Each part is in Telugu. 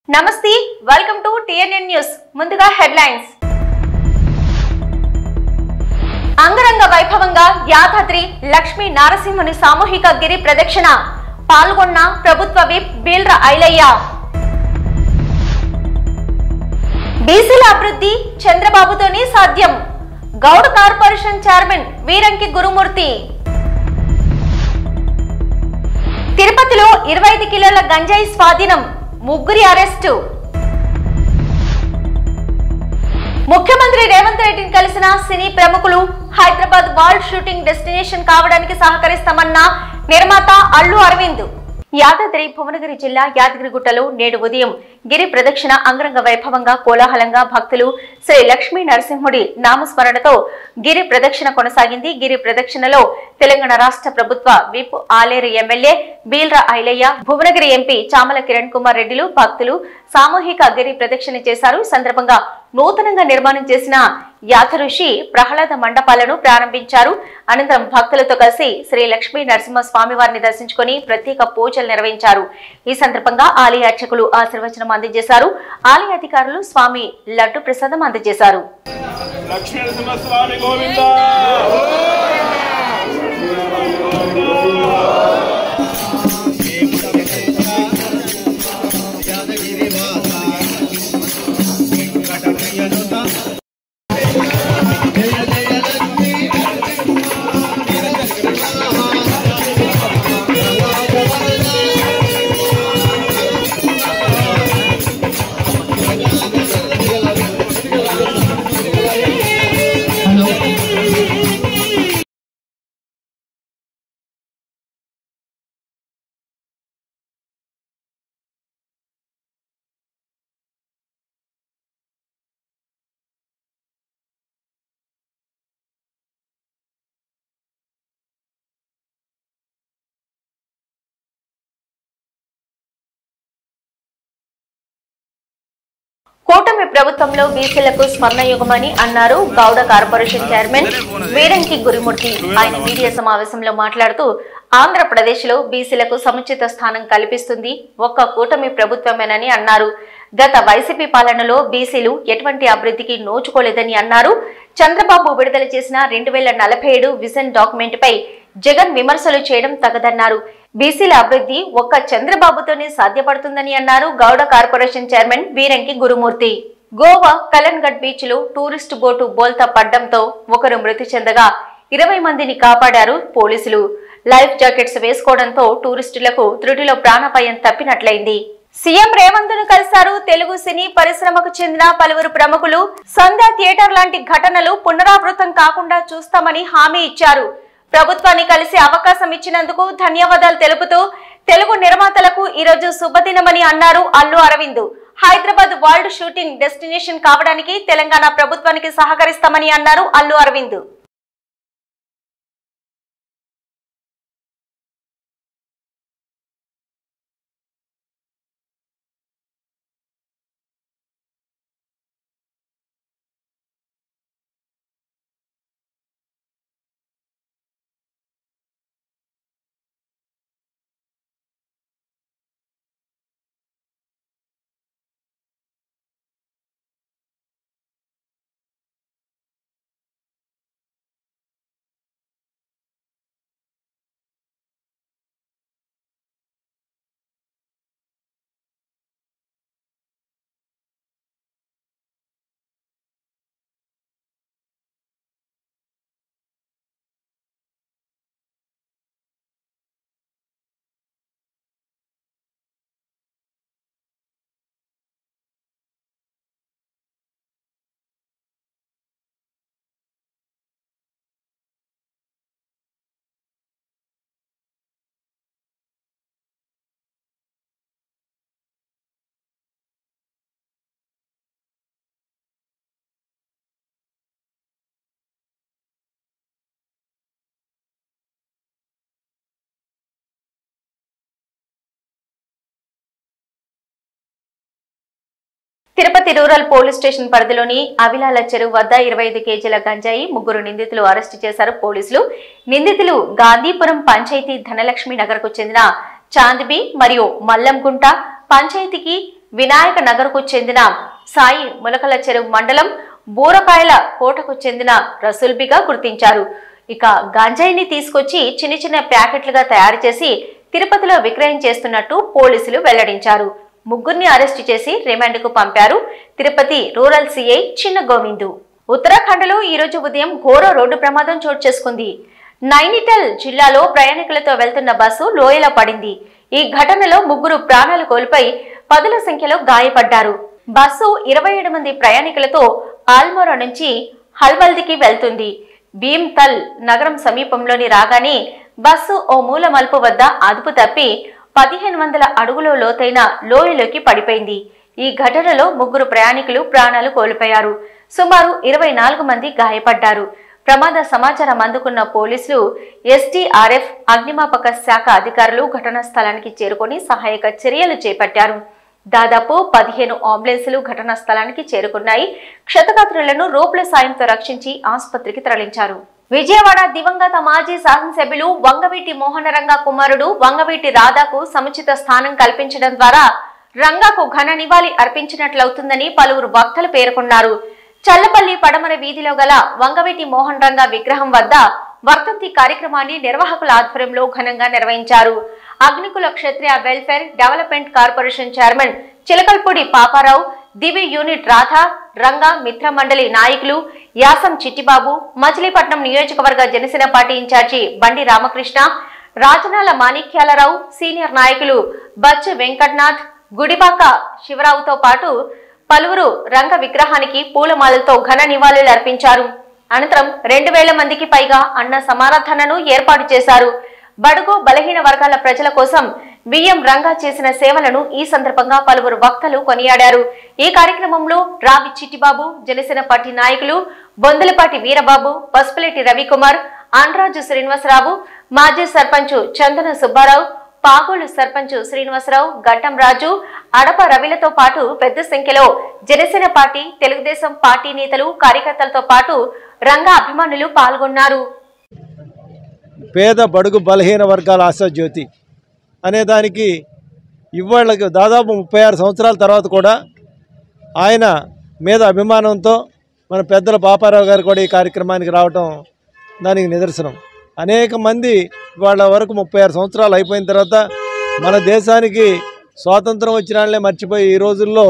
నమస్తే వెల్కమ్ టు టిఎన్ఎన్ న్యూస్ ముందుగా హెడ్లైన్స్ అంగరంగ వైభవంగా యాదాద్రి లక్ష్మీ నారసింహుని సామూహిక గిరి ప్రదక్షిణ పాల్గొన్న ప్రభుత్వ విప్ బీల్ర ఐలయ్య బీసీల అభివృద్ధి చంద్రబాబుతోనే సాధ్యం గౌడ కార్పొరేషన్ చైర్మన్ వీరంకి గురుమూర్తి తిరుపతిలో 25 కిలోల గంజాయి స్వాధీనం ముగ్గురి అరెస్టు ముఖ్యమంత్రి రేవంత్ రెడ్డిని కలిసిన సినీ ప్రముఖులు హైదరాబాద్ వరల్డ్ షూటింగ్ డెస్టినేషన్ కావడానికి సహకరిస్తామన్న నిర్మాత అల్లు అరవింద్ యాదాద్రి భువనగిరి జిల్లా యాదగిరిగుట్టలో నేడు ఉదయం గిరి ప్రదక్షిణ అంగరంగ వైభవంగా కోలాహలంగా భక్తులు శ్రీ లక్ష్మీ నరసింహుడి నామస్మరణతో గిరి ప్రదక్షిణ కొనసాగింది. గిరి ప్రదక్షిణలో తెలంగాణ రాష్ట్ర ప్రభుత్వ whip Aler MLA Beerla Ailaiah, Bhuvanagiri MP Chamala Kiran Kumar రెడ్డిలు భక్తులు సామూహిక గిరి ప్రదక్షిణ చేశారు. ఈ సందర్భంగా నూతనంగా నిర్మాణం చేసిన యాదఋషి ప్రహ్లాద మండపాలను ప్రారంభించారు. అనంతరం భక్తులతో కలిసి శ్రీ లక్ష్మీ నరసింహ స్వామి వారిని దర్శించుకుని ప్రత్యేక పూజలు నిర్వహించారు. ఈ సందర్భంగా ఆలయ అర్చకులు ఆశీర్వచనం అందజేశారు. ఆలయ అధికారులు స్వామి లడ్డు ప్రసాదం అందజేశారు. కూటమి ప్రభుత్వంలో బీసీలకు స్వర్ణయుగమని అన్నారు గౌడ కార్పొరేషన్ చైర్మన్ వీరంకి గురుమూర్తి. ఆయన మీడియా సమావేశంలో మాట్లాడుతూ ఆంధ్రప్రదేశ్ లో బీసీలకు సముచిత స్థానం కల్పిస్తుంది ఒక్క కూటమి ప్రభుత్వమేనని అన్నారు. గత వైసీపీ పాలనలో బీసీలు ఎటువంటి అభివృద్ధికి నోచుకోలేదని అన్నారు. చంద్రబాబు విడుదల చేసిన 2047 విజన్ డాక్యుమెంట్ పై జగన్ విమర్శలు చేయడం తగదన్నారు. బీసీల అభివృద్ధి ఒక్క చంద్రబాబుతోనే సాధ్యపడుతుందని అన్నారు గౌడ కార్పొరేషన్ చైర్మన్ వీరంకి గురుమూర్తి. గోవా కలన్గఢ్ బీచ్ లో టూరిస్టు బోటు బోల్తా పడ్డంతో ఒకరు మృతి చెందగా 20 మందిని కాపాడారు పోలీసులు. లైఫ్ జాకెట్స్ వేసుకోవడంతో టూరిస్టులకు త్రుటిలో ప్రాణాపాయం తప్పినట్లయింది. సీఎం రేవంత్ ను కలిశారు తెలుగు సినీ పరిశ్రమకు చెందిన పలువురు ప్రముఖులు. సంధ్య థియేటర్ లాంటి ఘటనలు పునరావృతం కాకుండా చూస్తామని హామీ ఇచ్చారు. ప్రభుత్వాన్ని కలిసి అవకాశం ఇచ్చినందుకు ధన్యవాదాలు తెలుపుతూ తెలుగు నిర్మాతలకు ఈరోజు శుభదినమని అన్నారు Allu Aravind. Hyderabad world shooting destination కావడానికి తెలంగాణ ప్రభుత్వానికి సహకరిస్తామని అన్నారు Allu Aravind. Tirupati rural police station పరిధిలోని అవిలాల చెరువు వద్ద 25 కేజీల గంజాయి ముగ్గురు నిందితులు అరెస్టు చేశారు పోలీసులు. నిందితులు గాంధీపురం పంచాయతీ ధనలక్ష్మి నగర్ కు చెందిన చాందిబి మరియు మల్లంగుంట పంచాయతీకి వినాయక నగర్కు చెందిన సాయి ములకల చెరువు మండలం బూరకాయల కోటకు చెందిన రసూల్బిగా గుర్తించారు. ఇక గంజాయిని తీసుకొచ్చి చిన్న చిన్న ప్యాకెట్లుగా తయారు చేసి తిరుపతిలో విక్రయం చేస్తున్నట్టు పోలీసులు వెల్లడించారు. ముగ్గురిని అరెస్టు చేసి రిమాండ్కు పంపారు తిరుపతి రూరల్ సిఐ చిన్న గోవిందు. ఉత్తరాఖండ్లో ఈ రోజు ఉదయం ఘోర రోడ్డు ప్రమాదం చోటు చేసుకుంది. నైనిటాల్ జిల్లాలో ప్రయాణికులతో వెళ్తున్న బస్సు లోయలో పడింది. ఈ ఘటనలో ముగ్గురు ప్రాణాలు కోల్పోయి పదుల సంఖ్యలో గాయపడ్డారు. బస్సు 27 మంది ప్రయాణికులతో ఆల్మోరా నుంచి హల్వల్దికి వెళ్తుంది. భీమ్తల్ నగరం సమీపంలోని రాగానే బస్సు ఓ మూల మలుపు వద్ద అదుపు తప్పి 1500 అడుగుల లోతైన లోయలోకి పడిపోయింది. ఈ ఘటనలో ముగ్గురు ప్రయాణికులు ప్రాణాలు కోల్పోయారు. సుమారు 24 మంది గాయపడ్డారు. ప్రమాద సమాచారం అందుకున్న పోలీసులు, ఎస్డీఆర్ఎఫ్, అగ్నిమాపక శాఖ అధికారులు ఘటనా స్థలానికి చేరుకొని సహాయక చర్యలు చేపట్టారు. దాదాపు 15 అంబులెన్సులు ఘటనా స్థలానికి చేరుకున్నాయి. క్షతగాత్రులను రోప్ల సాయంతో రక్షించి ఆసుపత్రికి తరలించారు. విజయవాడ దివంగత మాజీ శాసనసభ్యులు వంగవీటి మోహనరంగ కుమారుడు వంగవీటి రాధాకు సముచిత స్థానం కల్పించడం ద్వారా రంగాకు ఘన నివాళి అర్పించినట్లవుతుందని పలువురు వక్తలు పేర్కొన్నారు. చల్లపల్లి పడమర వీధిలో గల వంగవీటి మోహన్ రంగ విగ్రహం వద్ద వర్ధంతి కార్యక్రమాన్ని నిర్వాహకుల ఆధ్వర్యంలో ఘనంగా నిర్వహించారు. Agnikula Kshatriya welfare development corporation chairman Chilakalapudi Paparao, Divi unit Radha, Ranga Mitra Mandali నాయకులు యాసం చిట్టిబాబు, మచిలీపట్నం నియోజకవర్గ జనసేన పార్టీ ఇన్ఛార్జి బండి రామకృష్ణ, రాజనాల మాణిక్యాలరావు, సీనియర్ నాయకులు బచ్చు వెంకట్నాథ్, గుడిబాక శివరావుతో పాటు పలువురు రంగ విగ్రహానికి పూలమాలతో ఘన నివాళులు అర్పించారు. అనంతరం 2000 మందికి పైగా అన్న సమారాధనను ఏర్పాటు చేశారు. బడుగు బలహీన వర్గాల ప్రజల కోసం బియ్యం రంగా చేసిన సేవలను ఈ సందర్భంగా పలువురు వక్తలు కొనియాడారు. ఈ కార్యక్రమంలో రావి చిట్టిబాబు, జనసేన పార్టీ నాయకులు బొందలపాటి వీరబాబు, పసుపులేటి రవికుమార్, ఆండ్రాజు శ్రీనివాసరావు, మాజీ సర్పంచ్ చందన సుబ్బారావు, పాగోలు సర్పంచ్ శ్రీనివాసరావు, గట్టం రాజు, అడప రవిలతో పాటు పెద్ద సంఖ్యలో జనసేన పార్టీ, తెలుగుదేశం పార్టీ నేతలు, కార్యకర్తలతో పాటు రంగా అభిమానులు పాల్గొన్నారు. పేద బడుగు బలహీన వర్గాల ఆశాజ్యోతి అనే దానికి ఇవాళ దాదాపు 36 సంవత్సరాల తర్వాత కూడా ఆయన మీద అభిమానంతో మన పెద్దల పాపారావు గారు కూడా ఈ కార్యక్రమానికి రావటం దానికి నిదర్శనం. అనేక మంది వాళ్ళ వరకు 36 సంవత్సరాలు అయిపోయిన తర్వాత మన దేశానికి స్వాతంత్రం వచ్చిన వాళ్ళే మర్చిపోయి ఈ రోజుల్లో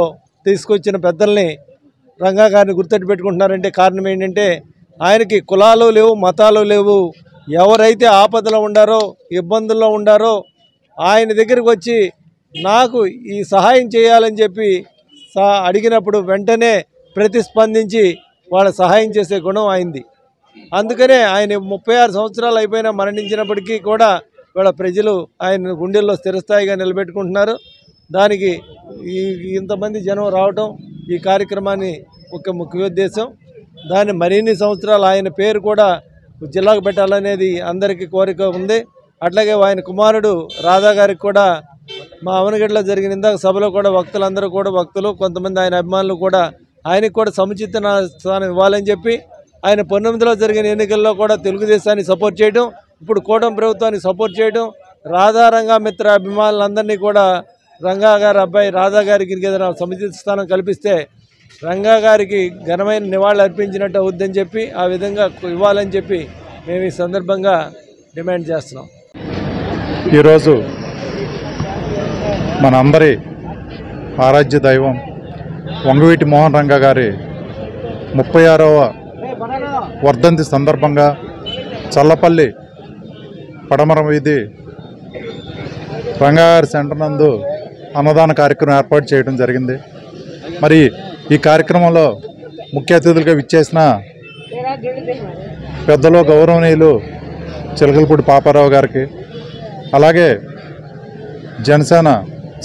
తీసుకొచ్చిన పెద్దల్ని రంగా గారిని గుర్తెట్టు పెట్టుకుంటున్నారంటే కారణం ఏంటంటే ఆయనకి కులాలు లేవు, మతాలు లేవు. ఎవరైతే ఆపదలో ఉండారో, ఇబ్బందుల్లో ఉండారో ఆయన దగ్గరికి వచ్చి నాకు ఈ సహాయం చేయాలని చెప్పి అడిగినప్పుడు వెంటనే ప్రతిస్పందించి వాళ్ళ సహాయం చేసే గుణం అయింది. అందుకనే ఆయన 36 సంవత్సరాలు అయిపోయినా మరణించినప్పటికీ కూడా వాళ్ళ ప్రజలు ఆయన గుండెల్లో స్థిరస్థాయిగా నిలబెట్టుకుంటున్నారు. దానికి ఇంతమంది జనం రావటం ఈ కార్యక్రమాన్ని ఒక ముఖ్యోద్దేశం. దాన్ని మరిన్ని సంవత్సరాలు ఆయన పేరు కూడా జిల్లాకు పెట్టాలనేది అందరికీ కోరిక ఉంది. అట్లాగే ఆయన కుమారుడు రాధా గారికి కూడా మా అవనగడ్డలో జరిగిన ఇందాక సభలో కూడా వక్తులందరూ కూడా వక్తులు కొంతమంది ఆయన అభిమానులు కూడా ఆయనకు కూడా సముచిత స్థానం ఇవ్వాలని చెప్పి ఆయన 19లో జరిగిన ఎన్నికల్లో కూడా తెలుగుదేశాన్ని సపోర్ట్ చేయడం, ఇప్పుడు కూటమి ప్రభుత్వాన్ని సపోర్ట్ చేయడం, రాధా రంగా మిత్ర అభిమానులందరినీ కూడా రంగా గారి అబ్బాయి రాధా గారికి ఏదైనా సముచిత స్థానం కల్పిస్తే రంగా గారికి ఘనమైన నివాళులు అర్పించినట్టు అవుద్దని చెప్పి ఆ విధంగా ఇవ్వాలని చెప్పి మేము ఈ సందర్భంగా డిమాండ్ చేస్తున్నాం. ఈరోజు మన అందరి ఆరాధ్య దైవం వంగవీటి మోహన్ రంగా గారి 36వ వర్ధంతి సందర్భంగా చల్లపల్లి పడమర వీధి రంగాగారి సెంటర్ నందు అన్నదాన కార్యక్రమం ఏర్పాటు చేయడం జరిగింది. మరి ఈ కార్యక్రమంలో ముఖ్య అతిథులుగా విచ్చేసిన పెద్దలు గౌరవనీయులు చిలకలపూడి పాపారావు గారికి, అలాగే జనసేన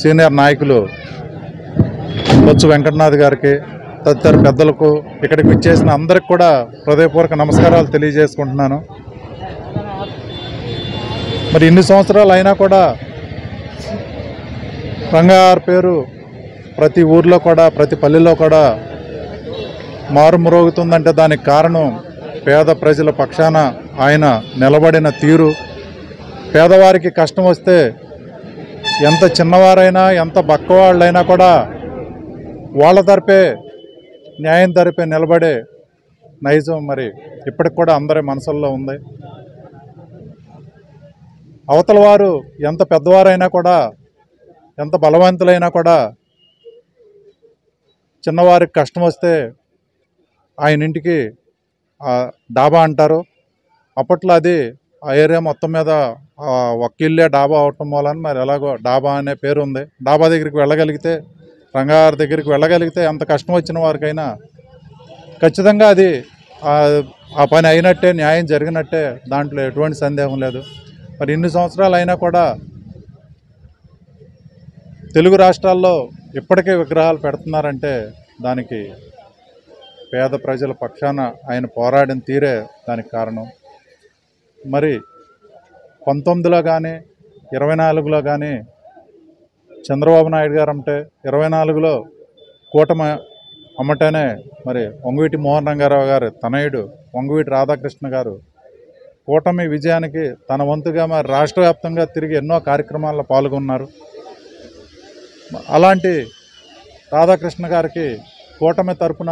సీనియర్ నాయకులు బొత్స వెంకటనాథ్ గారికి, తదితర పెద్దలకు, ఇక్కడికి విచ్చేసిన అందరికి కూడా హృదయపూర్వక నమస్కారాలు తెలియజేసుకుంటున్నాను. మరి ఇన్ని సంవత్సరాలు అయినా కూడా రంగాగారి పేరు ప్రతి ఊర్లో కూడా ప్రతి పల్లెల్లో కూడా మారుమ్రోగుతుందంటే దానికి కారణం పేద ప్రజల పక్షాన ఆయన నిలబడిన తీరు. పేదవారికి కష్టం వస్తే ఎంత చిన్నవారైనా ఎంత బక్కవాళ్ళైనా కూడా వాళ్ళ తరపే న్యాయం తరపే నిలబడే నైజం మరి ఇప్పటికి కూడా అందరి మనసుల్లో ఉంది. అవతల వారు ఎంత పెద్దవారైనా కూడా, ఎంత బలవంతులైనా కూడా చిన్నవారికి కష్టం వస్తే ఆయన ఇంటికి డాబా అంటారు. అప్పట్లో అది ఆ ఏరియా మొత్తం మీద ఒక్క ఇల్లే డాబా అవటం వలన మరి ఎలాగో డాబా అనే పేరు ఉంది. డాబా దగ్గరికి వెళ్ళగలిగితే, రంగాగారి దగ్గరికి వెళ్ళగలిగితే ఎంత కష్టం వచ్చిన వారికైనా ఖచ్చితంగా అది ఆ పని అయినట్టే, న్యాయం జరిగినట్టే, దాంట్లో ఎటువంటి సందేహం లేదు. మరి ఇన్ని సంవత్సరాలు అయినా కూడా తెలుగు రాష్ట్రాల్లో ఇప్పటికే విగ్రహాలు పెడుతున్నారంటే దానికి పేద ప్రజల పక్షాన ఆయన పోరాడిన తీరే దానికి కారణం. మరి 19లో కానీ 24లో కానీ చంద్రబాబు నాయుడు గారు అంటే 24లో కూటమి అమ్మటేనే మరి వంగవీటి మోహన్ రంగారావు గారు తనయుడు వంగవీటి రాధాకృష్ణ గారు కూటమి విజయానికి తన వంతుగా మరి రాష్ట్ర వ్యాప్తంగా తిరిగి ఎన్నో కార్యక్రమాల్లో పాల్గొన్నారు. అలాంటి రాధాకృష్ణ గారికి కూటమి తరపున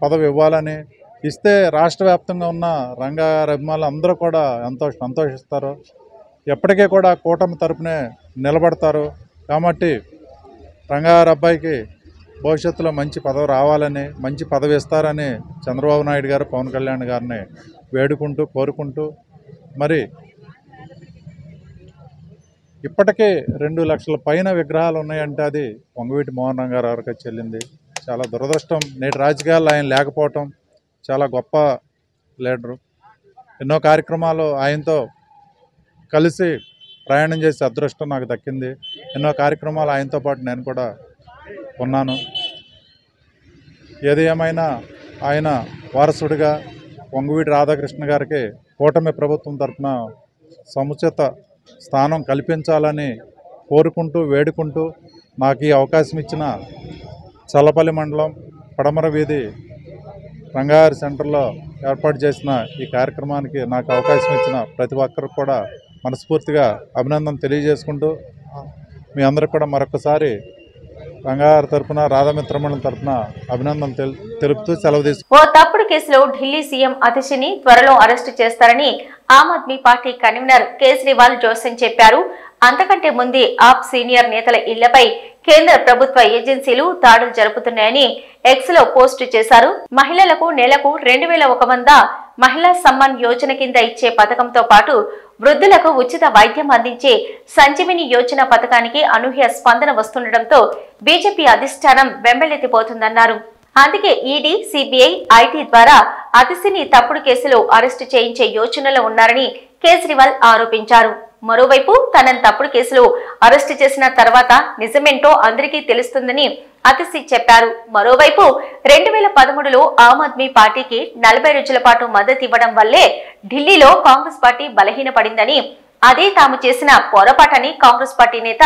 పదవి ఇవ్వాలని ఇస్తే రాష్ట్ర వ్యాప్తంగా ఉన్న రంగాగారి అభిమానులు అందరూ కూడా ఎంతో సంతోషిస్తారు. ఎప్పటికీ కూడా కూటమి తరపునే నిలబడతారు. కాబట్టి రంగాగారి అబ్బాయికి భవిష్యత్తులో మంచి పదవి రావాలని, మంచి పదవి ఇస్తారని చంద్రబాబు నాయుడు గారు, పవన్ కళ్యాణ్ గారిని వేడుకుంటూ కోరుకుంటూ, మరి ఇప్పటికే 2 లక్షల పైన విగ్రహాలు ఉన్నాయంటే అది వంగవీటి మోహన్ రంగారావు గారికి చెల్లింది. చాలా దురదృష్టం. నేటి రాజకీయాల్లో ఆయన లేకపోవటం. చాలా గొప్ప లీడరు. ఎన్నో కార్యక్రమాలు ఆయనతో కలిసి ప్రయాణం చేసే అదృష్టం నాకు దక్కింది. ఎన్నో కార్యక్రమాలు ఆయనతో పాటు నేను కూడా ఉన్నాను. ఏది ఏమైనా ఆయన వారసుడిగా వంగవీటి రాధాకృష్ణ గారికి కూటమి ప్రభుత్వం తరఫున సముచిత స్థానం కల్పించాలని కోరుకుంటూ, వేడుకుంటూ, నాకు ఈ అవకాశం ఇచ్చిన చల్లపల్లి మండలం పడమర వీధి రంగాగారి సెంటర్లో ఏర్పాటు చేసిన ఈ కార్యక్రమానికి నాకు అవకాశం ఇచ్చిన ప్రతి ఒక్కరికి కూడా మనస్ఫూర్తిగా అభినందన తెలియజేసుకుంటూ, మీ అందరికి కూడా మరొకసారి రంగాగారి తరఫున, రాధామిత్రమండలం తరఫున అభినందనలు తెలుపుతూ సెలవు తీసుకుంటారు. ఓ తప్పుడు కేసులో ఢిల్లీ సీఎం అతిశిని త్వరలో అరెస్టు చేస్తారని ఆమ్ ఆద్మీ పార్టీ కన్వీనర్ కేజ్రీవాల్ జోస్యం చెప్పారు. అంతకంటే ముందే ఆప్ సీనియర్ నేతల ఇళ్లపై కేంద్ర ప్రభుత్వ ఏజెన్సీలు దాడులు జరుపుతున్నాయని ఎక్స్ లో పోస్టు చేశారు. మహిళలకు నెలకు 2100 మహిళా సమ్మాన్ యోజన కింద ఇచ్చే పథకంతో పాటు వృద్ధులకు ఉచిత వైద్యం అందించే సంజీవిని యోజన పథకానికి అనూహ్య స్పందన వస్తుండటంతో బీజేపీ అధిష్టానం వెంబెలెత్తిపోతుందన్నారు. అందుకే ఈడీ, సిబిఐ, ఐటీ ద్వారా అతిశిని తప్పుడు కేసులో అరెస్టు చేయించే యోచనలో ఉన్నారని కేజ్రీవాల్ ఆరోపించారు. మరోవైపు తనను తప్పుడు కేసులో అరెస్టు చేసిన తర్వాత నిజమేంటో అందరికీ తెలుస్తుందని అతిశి చెప్పారు. మరోవైపు 2013లో ఆమ్ ఆద్మీ పార్టీకి 40 రోజుల పాటు మద్దతు ఇవ్వడం వల్లే ఢిల్లీలో కాంగ్రెస్ పార్టీ బలహీనపడిందని, అదే తాము చేసిన పొరపాటని కాంగ్రెస్ పార్టీ నేత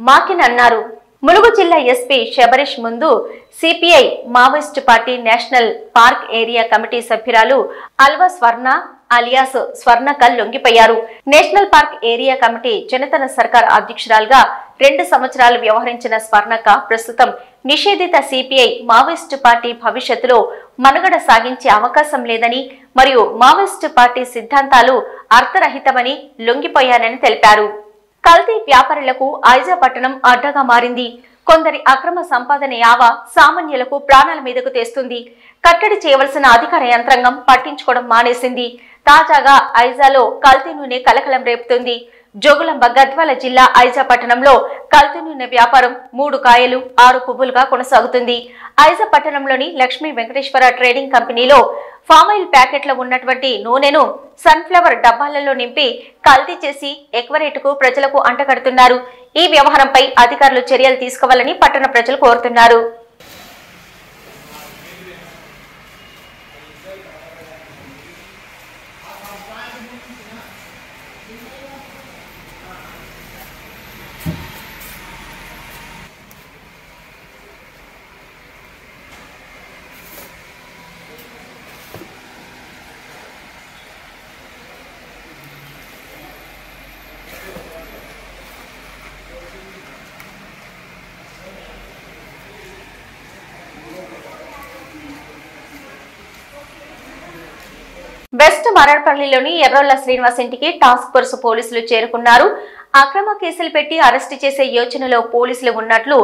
మాకిన్ అన్నారు. ములుగు జిల్లా ఎస్పీ శబరీష్ ముందు CPI Maoist party national park area committee సభ్యురాలు అల్వా స్వర్ణ అలియాస్ స్వర్ణకల్ లొంగిపోయారు. National park area committee Janatana Sarkar అధ్యక్షురాలుగా 2 సంవత్సరాలు వ్యవహరించిన స్వర్ణక ప్రస్తుతం నిషేధిత సిపిఐ మావోయిస్టు పార్టీ భవిష్యత్తులో మనుగడ సాగించే అవకాశం లేదని, మరియు మావోయిస్టు పార్టీ సిద్ధాంతాలు అర్థరహితమని లొంగిపోయానని తెలిపారు. కల్తీ వ్యాపారులకు ఐజా పట్టణం అడ్డగా మారింది. కొందరి అక్రమ సంపాదన యావ సామాన్యులకు ప్రాణాల మీదకు తెస్తుంది. కట్టడి చేయవలసిన అధికార యంత్రాంగం పట్టించుకోవడం మానేసింది. తాజాగా ఐజాలో కల్తీ నూనె కలకలం రేపుతుంది. జోగులాంబ గద్వాల జిల్లా ఐజా పట్టణంలో కల్తీ నూనె వ్యాపారం 3 కాయలు 6 పువ్వులుగా కొనసాగుతుంది. ఐజా పట్టణంలోని లక్ష్మీ వెంకటేశ్వర ట్రేడింగ్ కంపెనీలో ఫామాయిల్ ప్యాకెట్లో ఉన్నటువంటి నూనెను సన్ఫ్లవర్ డబ్బాలలో నింపి కల్తీ చేసి ఎక్కువ రేటుకు ప్రజలకు అంటగడుతున్నారు. ఈ వ్యవహారంపై అధికారులు చర్యలు తీసుకోవాలని పట్టణ ప్రజలు కోరుతున్నారు. వెస్ట్ మరడ్పల్లిలోని ఎర్రోళ్ల శ్రీనివాస్ ఇంటికి టాస్క్ ఫోర్స్ పోలీసులు చేరుకున్నారు. అక్రమ కేసులు పెట్టి అరెస్టు చేసే యోచనలో పోలీసులు ఉన్నట్లు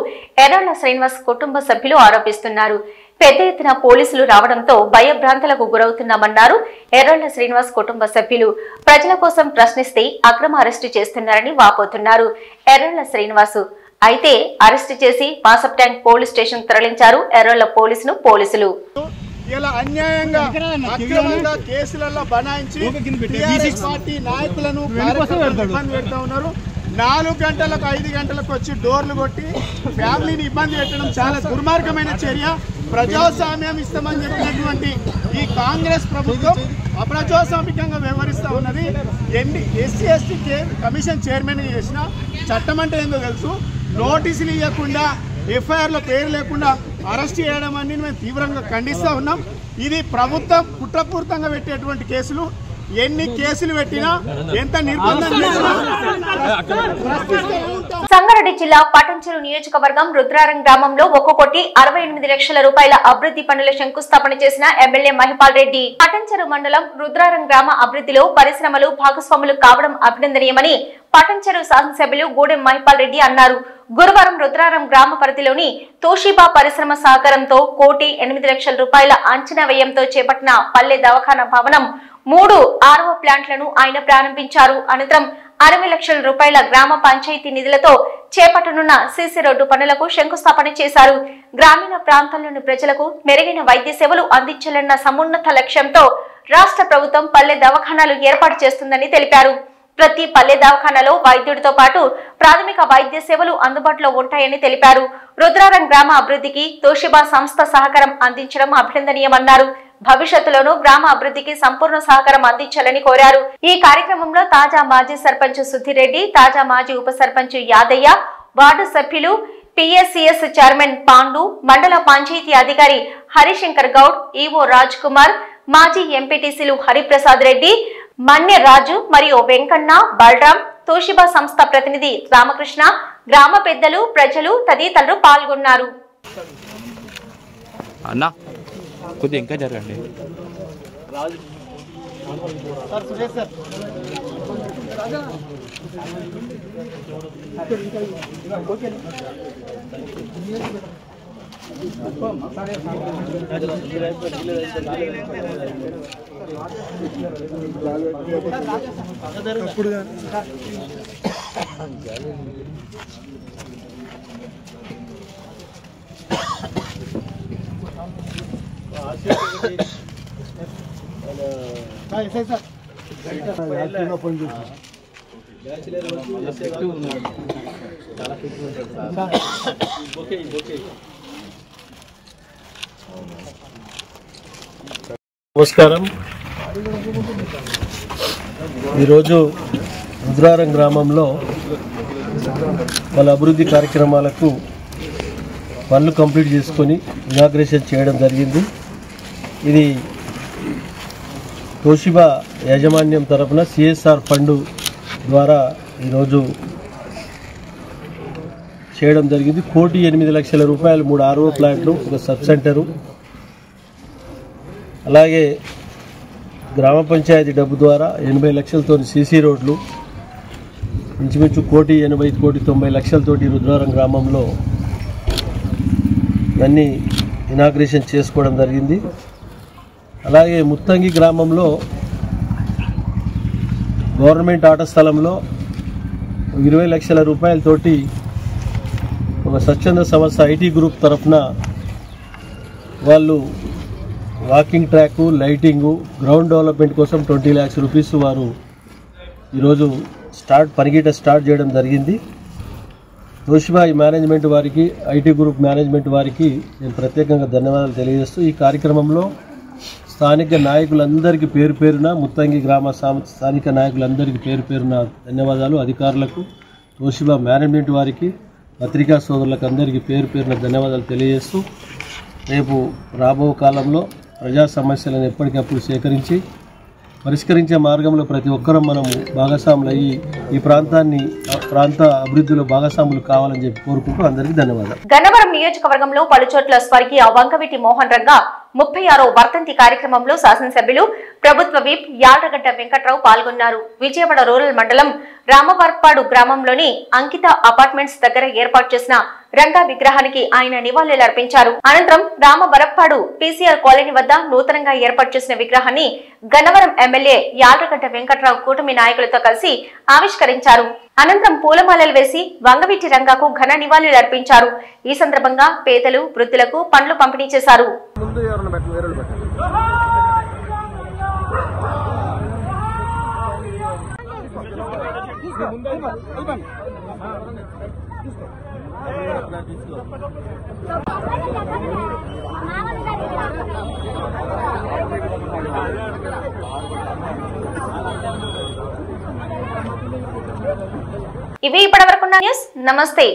ఎర్రోళ్ల శ్రీనివాస్ కుటుంబ సభ్యులు ఆరోపిస్తున్నారు. పెద్ద ఎత్తున పోలీసులు రావడంతో భయభ్రాంతులకు గురవుతున్నామన్నారు. ఎర్రోళ్ల శ్రీనివాస్ కుటుంబ సభ్యులు ప్రజల కోసం ప్రశ్నిస్తే అక్రమ అరెస్టు చేస్తున్నారని వాపోతున్నారు. ఎర్రోళ్ల శ్రీనివాస్ అయితే అరెస్టు చేసి మాసప్ ట్యాంక్ పోలీస్ స్టేషన్ తరలించారు ఎర్రోళ్ల పోలీసులు. ఇలా అన్యాయంగా అక్రమంగా కేసులలో బనాయించి టీఆర్ఎస్ పార్టీ నాయకులను ఇబ్బంది పెడతా ఉన్నారు. 4 గంటలకు 5 గంటలకు వచ్చి డోర్లు కొట్టి ఫ్యామిలీని ఇబ్బంది పెట్టడం చాలా దుర్మార్గమైన చర్య. ప్రజాస్వామ్యం ఇస్తామని చెప్పినటువంటి ఈ కాంగ్రెస్ ప్రభుత్వం అప్రజాస్వామికంగా వ్యవహరిస్తూ ఉన్నది. ఎస్సీ ఎస్టీ కమిషన్ చైర్మన్ చేసిన చట్టం అంటే ఏందో తెలుసు. నోటీసులు ఇవ్వకుండా ఎఫ్ఐఆర్లో పేరు లేకుండా అరెస్ట్ చేయడం అని మేము తీవ్రంగా ఖండిస్తూ ఉన్నాం. ఇది ప్రభుత్వం కుట్రపూరితంగా పెట్టేటువంటి కేసులు. ఎన్ని కేసులు పెట్టినా ఎంత నిర్బంధం సంగారెడ్డి జిల్లా పటంచెరు నియోజకవర్గం రుద్రారం గ్రామంలో 1,68 లక్షల రూపాయల అభివృద్ధి పనుల శంకుస్థాపన చేసిన ఎమ్మెల్యే మహిపాల్ రెడ్డి. పటంచెరు మండలం రుద్రారం గ్రామ అభివృద్ధిలో పరిశ్రమలు భాగస్వాములు కావడం అభినందనీయమని పటంచెరు శాసనసభ్యులు గూడెం మహిపాల్ రెడ్డి అన్నారు. గురువారం రుద్రారం గ్రామ పరిధిలోని తోషిబా పరిశ్రమ సహకారంతో 1,08 లక్షల రూపాయల అంచనా వ్యయంతో చేపట్టిన పల్లె దవాఖానా భవనం 3 RO ప్లాంట్లను ఆయన ప్రారంభించారు. అనంతరం 60 లక్షల రూపాయల గ్రామ పంచాయతీ నిధులతో చేపట్టనున్న సీసీ రోడ్డు పనులకు శంకుస్థాపన చేశారు. గ్రామీణ ప్రాంతాల్లోని ప్రజలకు మెరుగైన వైద్య సేవలు అందించాలన్న సమున్నత లక్ష్యంతో రాష్ట్ర ప్రభుత్వం పల్లె దవాఖానాలు ఏర్పాటు చేస్తుందని తెలిపారు. ప్రతి పల్లె దవాఖానాలో వైద్యుడితో పాటు ప్రాథమిక వైద్య సేవలు అందుబాటులో ఉంటాయని తెలిపారు. రుద్రారం గ్రామ అభివృద్ధికి తోషిబా సంస్థ సహకారం అందించడం అభినందనీయమన్నారు. భవిష్యత్తులోనూ గ్రామ అభివృద్ధికి సంపూర్ణ సహకారం అందించాలని కోరారు. ఈ కార్యక్రమంలో తాజా మాజీ సర్పంచ్ సుధిరెడ్డి, తాజా మాజీ ఉప సర్పంచ్ యాదయ్య, వార్డు సభ్యులు, పిఎస్సిఎస్ చైర్మన్ పాండు, మండల పంచాయతీ అధికారి హరిశంకర్ గౌడ్, ఈవో రాజ్ కుమార్, మాజీ ఎంపీటీసీలు హరిప్రసాద్ రెడ్డి, మన్య రాజు మరియు వెంకన్న, బలరాం, తోషిబా సంస్థ ప్రతినిధి రామకృష్ణ, గ్రామ పెద్దలు, ప్రజలు తదితరులు పాల్గొన్నారు. అన్నా కొద్దిగా ఇంకా జరగండి. నమస్కారం. ఈరోజు రుద్రారం గ్రామంలో వాళ్ళ అభివృద్ధి కార్యక్రమాలకు పనులు కంప్లీట్ చేసుకొని ఇనాగ్రేషన్ చేయడం జరిగింది. ఇది తోషిబా యాజమాన్యం తరఫున CSR ఫండ్ ద్వారా ఈరోజు చేయడం జరిగింది. 1,08 లక్షల రూపాయలు 3 RO ప్లాంట్లు, ఒక సబ్ సెంటరు, అలాగే గ్రామ పంచాయతీ డబ్బు ద్వారా 80 లక్షలతో సీసీ రోడ్లు, ఇంచుమించు 1,80, 1,90 లక్షలతోటి రుద్రారం గ్రామంలో ఇవన్నీ ఇనాగ్రేషన్ చేసుకోవడం జరిగింది. అలాగే ముత్తంగి గ్రామంలో గవర్నమెంట్ ఆట స్థలంలో 20 లక్షల రూపాయలతోటి ఒక స్వచ్ఛంద సంస్థ ఐటీ గ్రూప్ తరఫున వాళ్ళు walking track, lighting, ground development కోసం 20 lakhs రూపీస్ వారు ఈరోజు పనిగీట స్టార్ట్ చేయడం జరిగింది. తోషిబా మేనేజ్మెంట్ వారికి, ఐటీ గ్రూప్ మేనేజ్మెంట్ వారికి నేను ప్రత్యేకంగా ధన్యవాదాలు తెలియజేస్తూ ఈ కార్యక్రమంలో స్థానిక నాయకులందరికీ పేరు పేరున, ముత్తంగి గ్రామ స్థానిక నాయకులందరికీ పేరు పేరున ధన్యవాదాలు. అధికారులకు, తోషిబా మేనేజ్మెంట్ వారికి, పత్రికా సోదరులకు అందరికీ పేరు పేరున ధన్యవాదాలు తెలియజేస్తూ రేపు రాబో కాలంలో ప్రజా సమస్యలను ఎప్పటికప్పుడు సేకరించి పరిష్కరించే మార్గంలో ప్రతి ఒక్కరూ మనము భాగస్వాములయ్యి ఈ ప్రాంత అభివృద్ధిలో భాగస్వాములు కావాలని చెప్పి కోరుకుంటూ అందరికీ ధన్యవాదాలు. గన్నవరం నియోజకవర్గంలో పలుచోట్ల స్వర్గీయ వంగవీటి మోహన్ రంగా 36వ వర్ధంతి కార్యక్రమంలో శాసనసభ్యులు ప్రభుత్వ విప్ యాళ్లగడ్డ వెంకట్రావు పాల్గొన్నారు. విజయవాడ రూరల్ మండలం రామవర్పాడు గ్రామంలోని అంకిత అపార్ట్మెంట్స్ దగ్గర ఏర్పాటు చేసిన రంగా విగ్రహానికి ఆయన నివాళులర్పించారు. అనంతరం రామవరప్పాడు పీసీఆర్ కాలనీ వద్ద నూతనంగా ఏర్పాటు చేసిన విగ్రహాన్ని గన్నవరం ఎమ్మెల్యే యాళ్లగడ్డ వెంకట్రావు కూటమి నాయకులతో కలిసి ఆవిష్కరించారు. అనంతరం పూలమాలలు వేసి వంగవీటి రంగాకు ఘన నివాళులర్పించారు. ఈ సందర్భంగా పేదలు, వృద్ధులకు పండ్లు పంపిణీ చేశారు. ఇవి ఇప్పటివరకున్న న్యూస్. నమస్తే.